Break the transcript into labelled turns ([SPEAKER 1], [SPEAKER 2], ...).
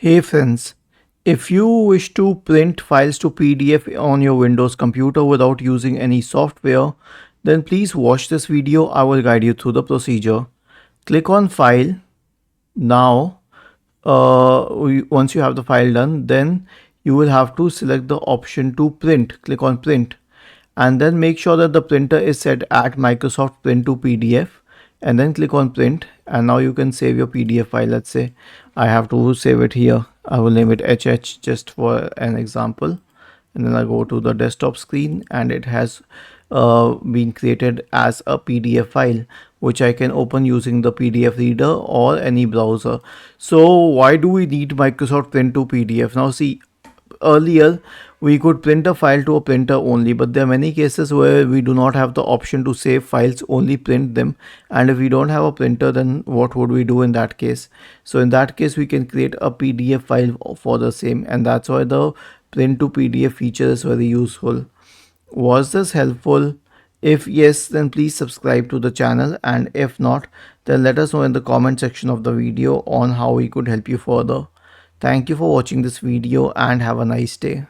[SPEAKER 1] Hey friends, if you wish to print files to PDF on your Windows computer without using any software, then please watch this video. I will guide you through the procedure. Click on File. Now, once you have the file done, then you will have to select the option to print. Click on Print and then make sure that the printer is set at Microsoft Print to PDF and then click on Print, and now you can save your PDF file. Let's say I have to save it here. I will name it HH just for an example, and then I go to the desktop screen and it has been created as a PDF file which I can open using the PDF reader or any browser. So why do we need Microsoft Print to PDF? Now see, earlier we could print a file to a printer only, but there are many cases where we do not have the option to save files, only print them. And if we don't have a printer, then what would we do in that case? So in that case we can create a PDF file for the same, and that's why the print to PDF feature is very useful. Was this helpful? If yes, then please subscribe to the channel, and if not, then let us know in the comment section of the video on how we could help you further. Thank you for watching this video and have a nice day.